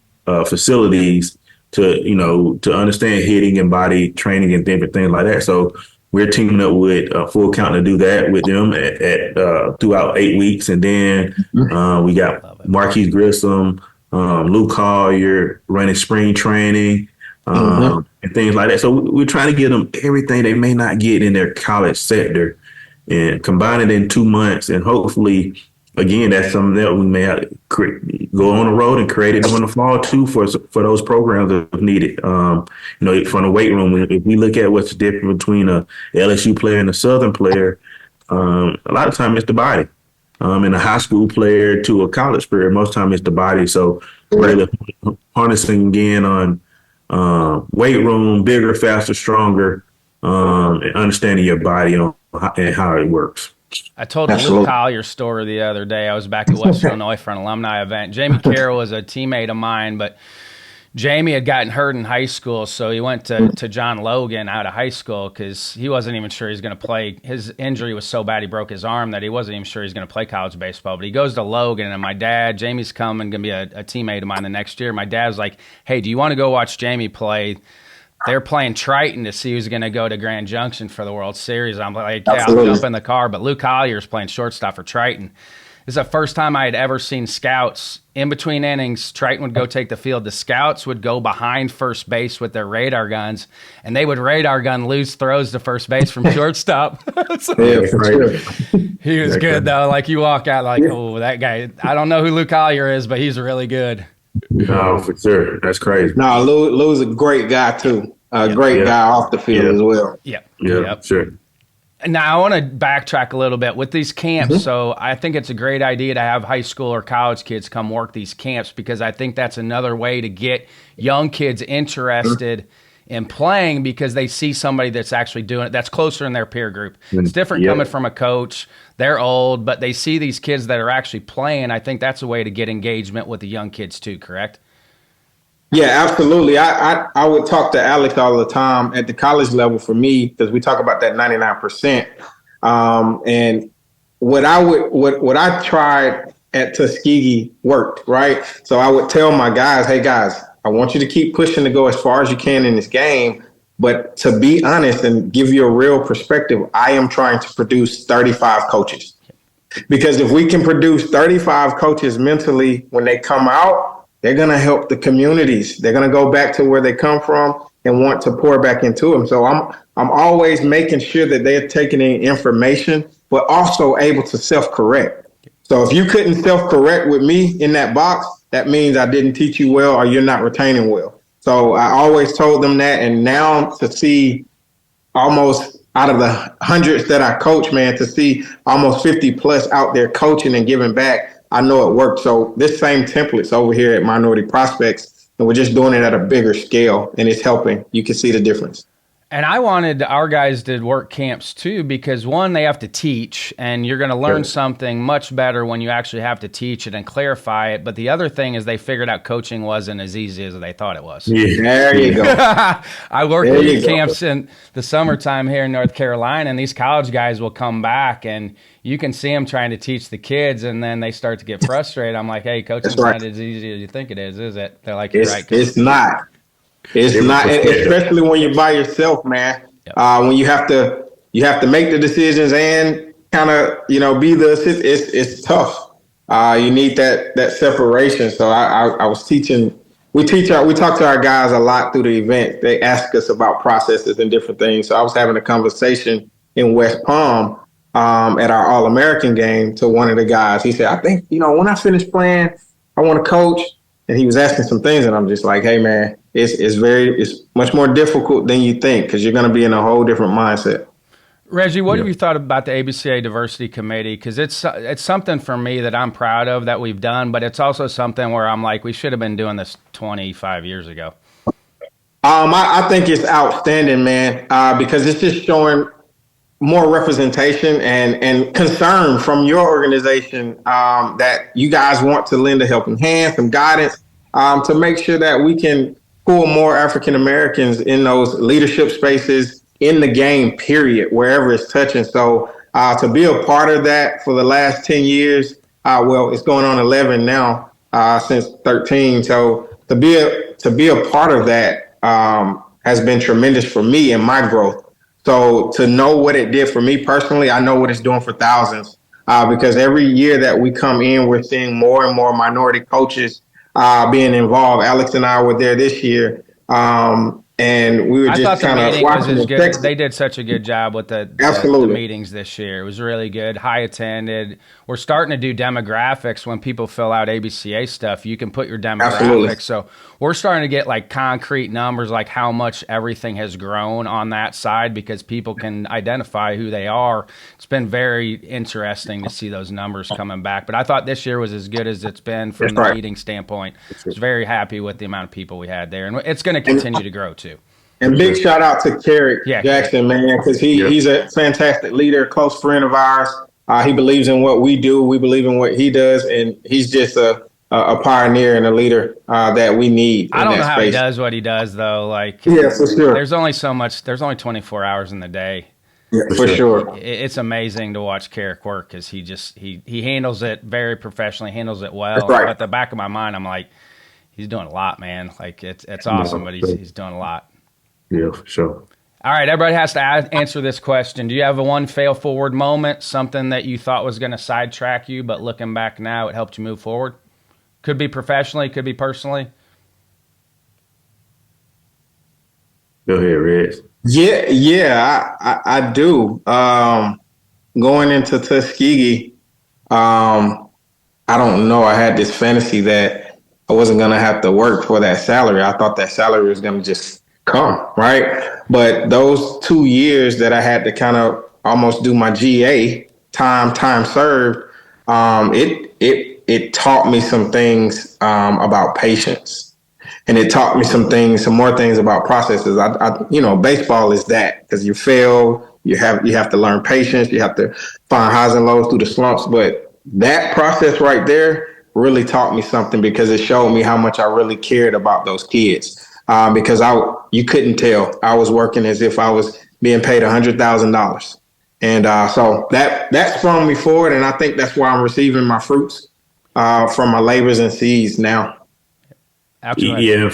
facilities to understand hitting and body training and different things like that. So we're teaming up with Full Count to do that with them throughout 8 weeks. And then we got Marquise Grissom, Luke Collier running spring training and things like that. So we're trying to give them everything they may not get in their college sector and combine it in 2 months. And hopefully, again, that's something that we may have to go on the road and create it in the fall too for those programs if needed. From the weight room, if we look at what's different between a LSU player and a Southern player, a lot of time it's the body. And a high school player to a college player, most time it's the body. So really harnessing again on weight room, bigger, faster, stronger, and understanding your body and how it works. I told the Luke Collier story the other day. I was back at Western Illinois for an alumni event. Jamie Carroll was a teammate of mine, but Jamie had gotten hurt in high school, so he went to John Logan out of high school because he wasn't even sure he was going to play. His injury was so bad he broke his arm that he wasn't even sure he was going to play college baseball. But he goes to Logan, and my dad, Jamie's coming, going to be a teammate of mine the next year. My dad's like, hey, do you want to go watch Jamie play they're playing Triton to see who's going to go to Grand Junction for the World Series. I'm like, yeah, Absolutely. I'll jump in the car. But Luke Collier's playing shortstop for Triton. This is the first time I had ever seen scouts in between innings. Triton would go take the field. The scouts would go behind first base with their radar guns, and they would radar gun lose throws to first base from shortstop. So, Yeah, for sure. he was good, though. Like, you walk out like, oh, that guy. I don't know who Luke Collier is, but he's really good. No, for sure. That's crazy. No, Lou's a great guy, too. Great guy off the field as well. Yep. Yeah, sure. Now, I want to backtrack a little bit with these camps. So I think it's a great idea to have high school or college kids come work these camps, because I think that's another way to get young kids interested in playing, because they see somebody that's actually doing it, that's closer in their peer group. It's different coming from a coach. They're old, but they see these kids that are actually playing. I think that's a way to get engagement with the young kids too, correct? Yeah, absolutely. I would talk to Alex all the time at the college level for me, because we talk about that 99%. And what I tried at Tuskegee worked, right? So I would tell my guys, hey guys, I want you to keep pushing to go as far as you can in this game. But to be honest and give you a real perspective, I am trying to produce 35 coaches. Because if we can produce 35 coaches mentally when they come out, they're going to help the communities. They're going to go back to where they come from and want to pour back into them. So I'm always making sure that they're taking in information, but also able to self-correct. So if you couldn't self-correct with me in that box, that means I didn't teach you well or you're not retaining well. So I always told them that. And now to see almost out of the hundreds that I coach, man, to see almost 50 plus out there coaching and giving back, I know it worked. So this same template's over here at Minority Prospects, and we're just doing it at a bigger scale, and it's helping. You can see the difference. And I wanted our guys to work camps too, because one, they have to teach, and you're going to learn something much better when you actually have to teach it and clarify it. But the other thing is they figured out coaching wasn't as easy as they thought it was. Yeah, there you go. I worked with camps in the summertime here in North Carolina, and these college guys will come back, and you can see them trying to teach the kids, and then they start to get frustrated. I'm like, hey, coaching's not as easy as you think it is it? They're like, you're right. It's not. It's not, especially when you're by yourself, man. Yep. When you have to make the decisions and kind of, be the assist. It's tough. You need that separation. So I was teaching. We talk to our guys a lot through the event. They ask us about processes and different things. So I was having a conversation in West Palm at our All-American game to one of the guys. He said, I think, when I finish playing, I want to coach. And he was asking some things, and I'm just like, hey, man, it's much more difficult than you think, because you're going to be in a whole different mindset. Reggie, what have you thought about the ABCA Diversity Committee? Because it's something for me that I'm proud of that we've done, but it's also something where I'm like, we should have been doing this 25 years ago. I think it's outstanding, man, because it's just showing more representation and concern from your organization that you guys want to lend a helping hand, some guidance to make sure that we can pull more African Americans in those leadership spaces in the game, period, wherever it's touching. So to be a part of that for the last 10 years, it's going on 11 now since 13. So to be a part of that has been tremendous for me and my growth. So to know what it did for me personally, I know what it's doing for thousands because every year that we come in, we're seeing more and more minority coaches being involved. Alex and I were there this year, and we were just kind of watching the good. They did such a good job with the meetings this year. It was really good, high attended. We're starting to do demographics when people fill out ABCA stuff. You can put your demographics. Absolutely. So we're starting to get like concrete numbers, like how much everything has grown on that side because people can identify who they are. It's been very interesting to see those numbers coming back. But I thought this year was as good as it's been from the meeting standpoint. I was very happy with the amount of people we had there. And it's going to continue to grow too. And big shout out to Carrick Jackson, man, because he's a fantastic leader, close friend of ours. He believes in what we do. We believe in what he does. And he's just a pioneer and a leader that we need. I don't know how he does what he does, though. Like, yeah, for sure. There's only so much. There's only 24 hours in the day. Yeah, for sure. It's amazing to watch Carrick work because he handles it very professionally, handles it well. That's right. But at the back of my mind, I'm like, he's doing a lot, man. Like, it's awesome, but he's doing a lot. Yeah, for sure. All right, everybody has to answer this question. Do you have a one fail forward moment, something that you thought was going to sidetrack you, but looking back now, it helped you move forward? Could be professionally, could be personally. Go ahead, Reg. I do. Going into Tuskegee, I don't know. I had this fantasy that I wasn't going to have to work for that salary. I thought that salary was going to just come, right? But those 2 years that I had to kind of almost do my GA, time served, it taught me some things about patience, and it taught me some more things about processes. Baseball is that, because you fail, you have to learn patience, you have to find highs and lows through the slumps. But that process right there really taught me something, because it showed me how much I really cared about those kids. Because you couldn't tell I was working as if I was being paid $100,000, and so that sprung me forward, and I think that's why I'm receiving my fruits from my labors and seeds now. Absolutely. Yeah,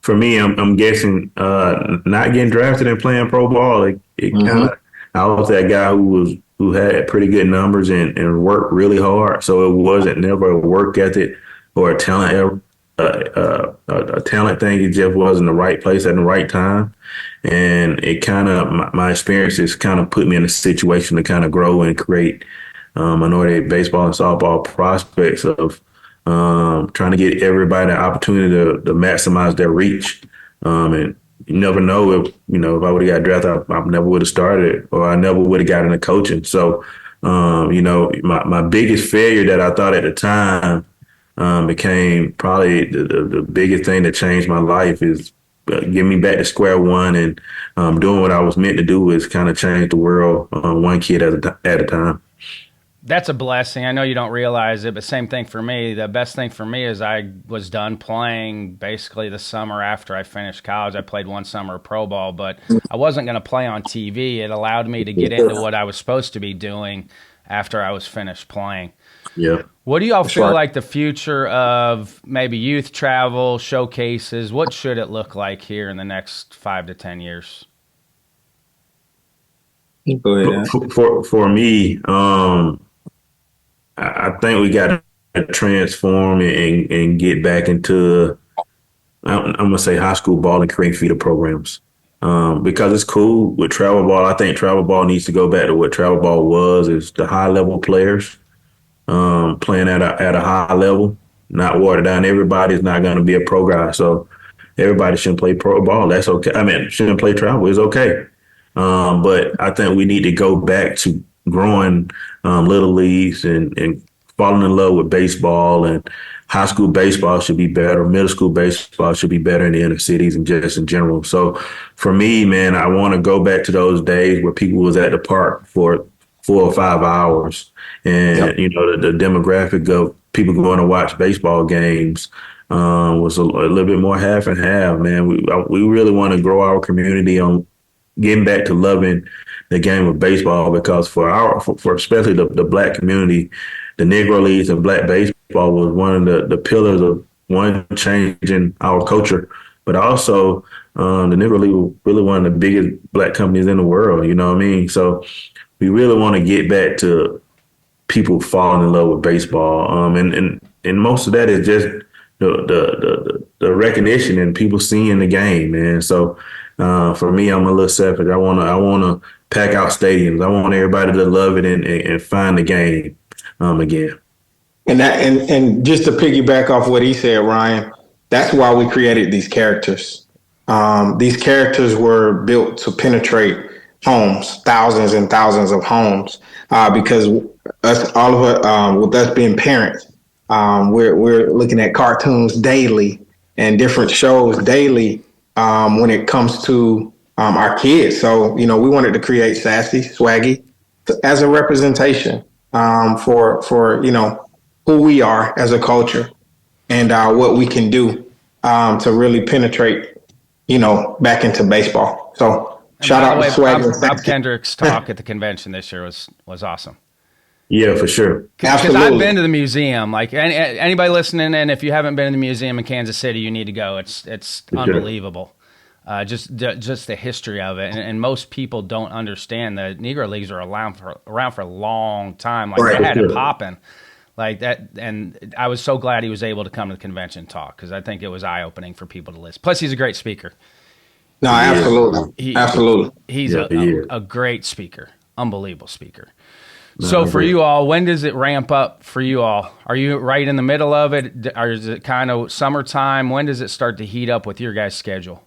for me, I'm guessing not getting drafted and playing pro ball. It kind of, I was that guy who had pretty good numbers and worked really hard. So it wasn't never a work ethic or a talent a talent thing. It just was in the right place at the right time, and it kind of my experiences kind of put me in a situation to kind of grow and create minority baseball and softball prospects of trying to get everybody an opportunity to maximize their reach. And you never know if I would have got drafted, I never would have started, or I never would have got into coaching. So, my biggest failure that I thought at the time became probably the biggest thing that changed my life is getting me back to square one and doing what I was meant to do, is kind of change the world one kid at a time. That's a blessing. I know you don't realize it, but same thing for me. The best thing for me is I was done playing basically the summer after I finished college. I played one summer of pro ball, but I wasn't going to play on TV. It allowed me to get into what I was supposed to be doing after I was finished playing. Yeah. What do y'all feel like the future of maybe youth travel, showcases? What should it look like here in the next 5 to 10 years? Go ahead. For me, I think we got to transform and get back into, I'm going to say, high school ball and create feeder programs. Because it's cool with travel ball. I think travel ball needs to go back to what travel ball was, is the high level players playing at a high level, not watered down. Everybody's not going to be a pro guy. So everybody shouldn't play pro ball. That's okay. I mean, shouldn't play travel. It's okay. But I think we need to go back to growing little leagues and falling in love with baseball, and high school baseball should be better. Middle school baseball should be better in the inner cities and just in general. So for me, man, I want to go back to those days where people was at the park for 4 or 5 hours, and the demographic of people going to watch baseball games was a little bit more half and half. Man, we really want to grow our community on getting back to loving the game of baseball, because for especially the black community, the Negro Leagues and black baseball was one of the pillars of one changing our culture, but also the Negro League was really one of the biggest black companies in the world. You know what I mean? So we really want to get back to people falling in love with baseball, and most of that is just the recognition and people seeing the game, man. So for me, I'm a little selfish. I wanna pack out stadiums. I want everybody to love it and find the game again. And just to piggyback off what he said, Ryan, that's why we created these characters. These characters were built to penetrate homes, thousands and thousands of homes, because all of us, with us being parents, we're looking at cartoons daily and different shows daily when it comes to our kids. So, we wanted to create Sassy, Swaggy as a representation for who we are as a culture, and what we can do to really penetrate, back into baseball. So shout out to Swaggy. Bob Kendrick's talk at the convention this year was awesome. Yeah, for sure. Because I've been to the museum. Like anybody listening, and if you haven't been to the museum in Kansas City, you need to go. It's unbelievable. just the history of it, and most people don't understand that Negro Leagues are around for a long time. Like they had it popping like that, and I was so glad he was able to come to the convention and talk because I think it was eye opening for people to listen. Plus, he's a great speaker. No, absolutely, absolutely. He's a great speaker, unbelievable speaker. So for you all, when does it ramp up for you all? Are you right in the middle of it, or is it kind of summertime? When does it start to heat up with your guys' schedule?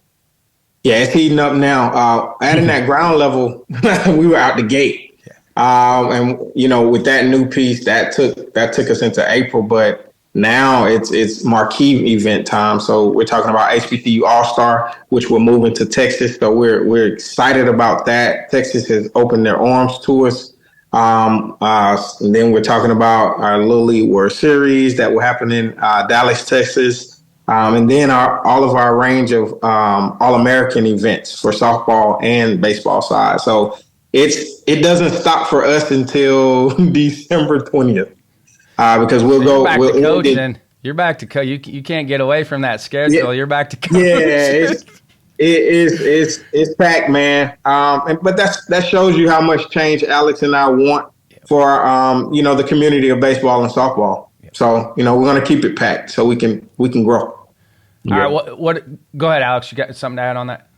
Yeah, it's heating up now. Adding that ground level, we were out the gate, and with that new piece, that took us into April. But now it's marquee event time. So we're talking about HBCU All Star, which we're moving to Texas. So we're excited about that. Texas has opened their arms to us. And then we're talking about our Little League World Series that will happen in Dallas, Texas. And then all of our range of All-American events for softball and baseball side. So it doesn't stop for us until December 20th because we'll go back to coaching. You're back to coach. You can't get away from that schedule. Yeah, you're back to coaching. Yeah, it's packed, man. But that shows you how much change Alex and I want for the community of baseball and softball. So, we're going to keep it packed so we can grow. All right. What? Go ahead, Alex. You got something to add on that?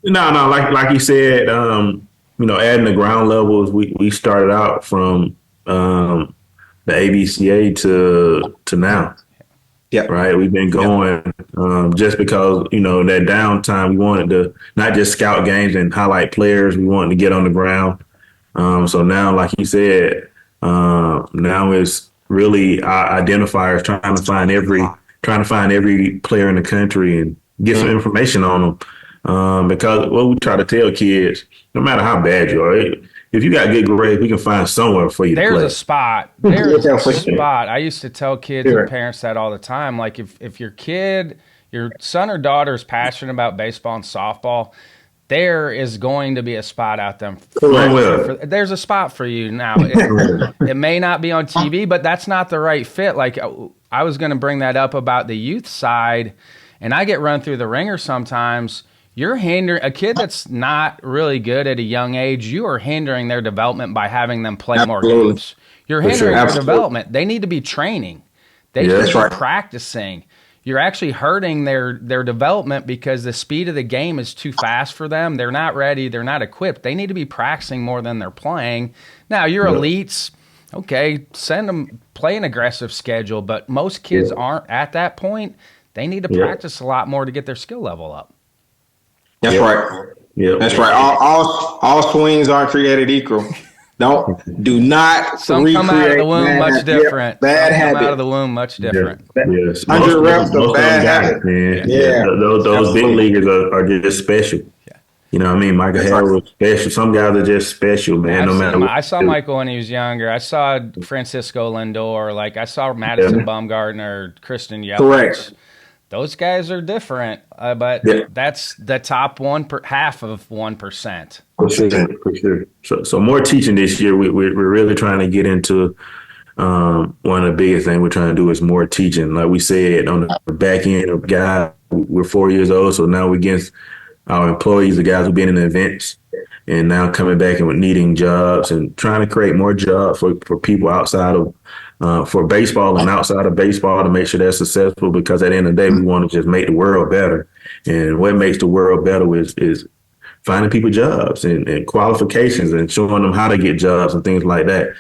No. Like you said, adding the ground levels, we started out from the ABCA to now. Yeah. Right. We've been going just because, that downtime, we wanted to not just scout games and highlight players. We wanted to get on the ground. So now, like you said, now it's really our identifiers trying to find every player in the country and get some information on them. Because what we try to tell kids, no matter how bad you are, if you got good grades, we can find somewhere for you to play. There's a spot. There's a spot. I used to tell kids and parents that all the time. Like if your kid, your son or daughter is passionate about baseball and softball, there is going to be a spot out there. There's a spot for you now. It may not be on TV, but that's not the right fit. Like I was going to bring that up about the youth side, and I get run through the ringer sometimes. You're hindering a kid that's not really good at a young age. You are hindering their development by having them play more games. You're hindering their development. They need to be training. They need to be practicing. You're actually hurting their development because the speed of the game is too fast for them. They're not ready. They're not equipped. They need to be practicing more than they're playing. Now, your elites, okay, send them, play an aggressive schedule, but most kids aren't at that point. They need to practice a lot more to get their skill level up. That's right. Yeah, that's right. All swings aren't created equal. Do not. Some come out of the womb much different. Bad habit. Come out of the womb much different. Yes. 100 reps of bad habit. Man. Yeah. Those big leaguers are just special. Yeah. You know what I mean? Michael Harrell was special. Some guys are just special, man. No matter what. I saw Michael when he was younger. I saw Francisco Lindor. Like I saw Madison Bumgarner, Kristen Yelich. Correct. Those guys are different, but that's the top half of 1%. For sure. So more teaching this year. We're really trying to get into one of the biggest things we're trying to do is more teaching. Like we said, on the back end of guys, we're 4 years old, so now we're against our employees, the guys who've been in the events, and now coming back and needing jobs and trying to create more jobs for people outside of for baseball and outside of baseball to make sure they're successful, because at the end of the day, we want to just make the world better. And what makes the world better is finding people jobs and qualifications and showing them how to get jobs and things like that.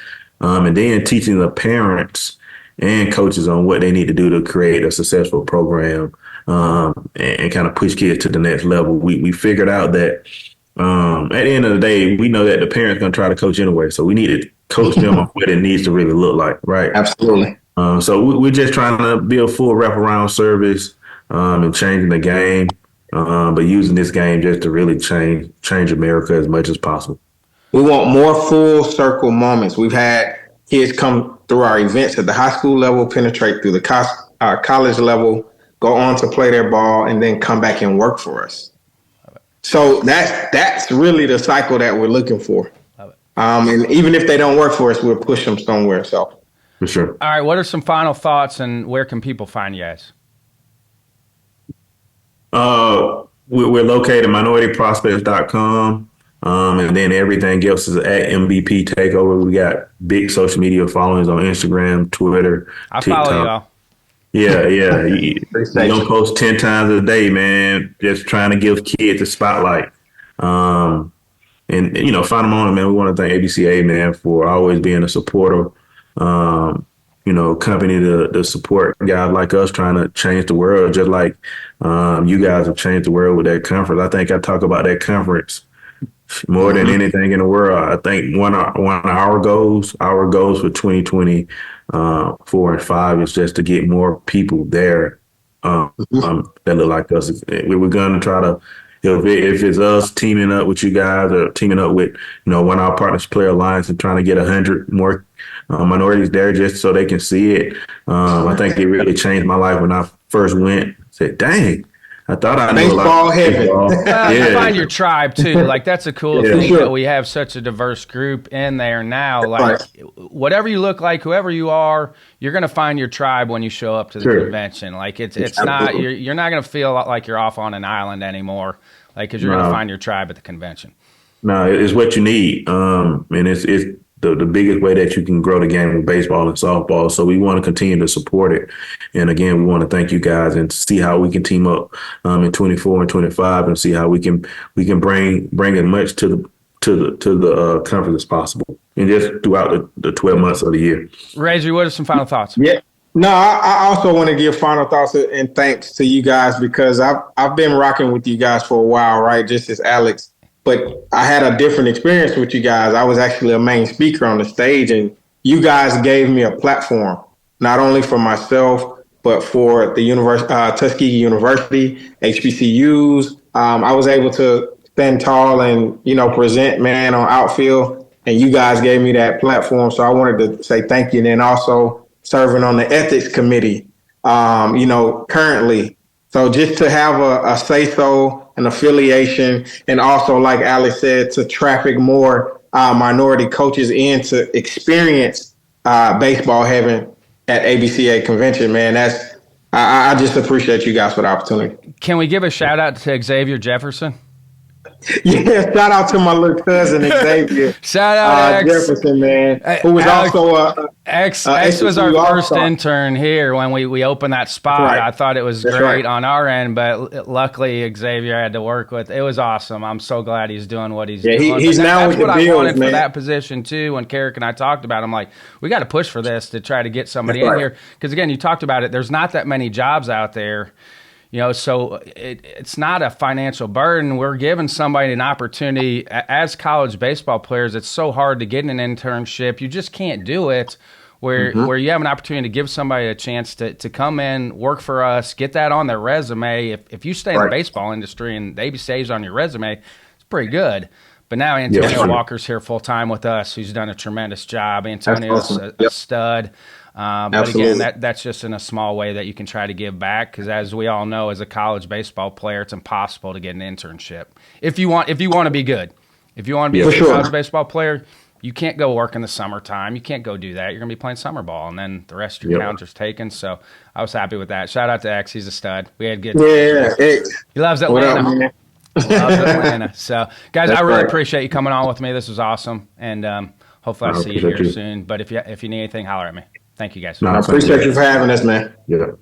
And then teaching the parents and coaches on what they need to do to create a successful program and kind of push kids to the next level. We figured out that at the end of the day, we know that the parents going to try to coach anyway. So we need to coach them on what it needs to really look like, right? Absolutely. So we're just trying to be a full wraparound service and changing the game, but using this game just to really change America as much as possible. We want more full circle moments. We've had kids come through our events at the high school level, penetrate through the college level, go on to play their ball, and then come back and work for us. So that's really the cycle that we're looking for. And even if they don't work for us, we'll push them somewhere. So for sure. All right. What are some final thoughts, and where can people find you guys? We're located at minorityprospects.com. And then everything else is at MVP Takeover. We got big social media followings on Instagram, Twitter, I TikTok. follow y'all. Yeah, yeah. We don't post 10 times a day, man. Just trying to give kids a spotlight. And final moment, man, we want to thank ABCA, man, for always being a supporter, company to support guys like us trying to change the world, just like you guys have changed the world with that conference. I think I talk about that conference more than anything in the world. I think one of our goals for 2020, 4 and 5 is just to get more people there that look like us. We're going to try to, if it's us teaming up with you guys or teaming up with, one of our partners, Player Alliance, and trying to get 100 more minorities there just so they can see it. I think it really changed my life when I first went. I said, dang. I thought I knew baseball heaven. You find your tribe too. Like that's a cool thing that we have such a diverse group in there now. Like whatever you look like, whoever you are, you're gonna find your tribe when you show up to the convention. Like it's not you're not gonna feel like you're off on an island anymore. Like because you're gonna find your tribe at the convention. No, it's what you need. And it's the biggest way that you can grow the game of baseball and softball. So we want to continue to support it. And again, we want to thank you guys and see how we can team up in 24 and 25 and see how we can bring as much to the conference as possible and just throughout the 12 months of the year. Reggie, what are some final thoughts? Yeah. No, I also want to give final thoughts and thanks to you guys because I've been rocking with you guys for a while, right? Just as Alex. But I had a different experience with you guys. I was actually a main speaker on the stage, and you guys gave me a platform, not only for myself, but for the Tuskegee University, HBCUs. I was able to stand tall and, present, man, on outfield, and you guys gave me that platform. So I wanted to say thank you. And then also serving on the ethics committee, currently. So just to have a say-so, an affiliation, and also, like Alex said, to traffic more minority coaches in to experience baseball heaven at ABCA convention, man. I just appreciate you guys for the opportunity. Can we give a shout out to Xavier Jefferson? Yeah, shout out to my little cousin Xavier. Shout out X. Jefferson, man, who was also X was our first intern here when we opened that spot. Right. I thought it was great on our end, but luckily Xavier had to work with. It was awesome. I'm so glad he's doing what he's doing. He's now with the Bills, man. That's what I wanted for that position too. When Carrick and I talked about it, I'm like, we got to push for this to try to get somebody in here because again, you talked about it. There's not that many jobs out there. So it's not a financial burden. We're giving somebody an opportunity. As college baseball players, it's so hard to get an internship. You just can't do it where you have an opportunity to give somebody a chance to come in, work for us, get that on their resume. If you stay in the baseball industry and the ABCA is on your resume, it's pretty good. But now Antonio Walker's here full-time with us, who's done a tremendous job. Antonio's a stud. But again, that's just in a small way that you can try to give back because, as we all know, as a college baseball player, it's impossible to get an internship. If you want to be good, if you want to be a college baseball player, you can't go work in the summertime. You can't go do that. You're going to be playing summer ball, and then the rest of your calendar's taken. So I was happy with that. Shout out to X. He's a stud. We had good. Yeah, X. He loves Atlanta. Loves Atlanta. So, guys, I really appreciate you coming on with me. This was awesome, and hopefully I'll see you here soon. But if you need anything, holler at me. Thank you, guys. I appreciate you for having us, man. Yeah.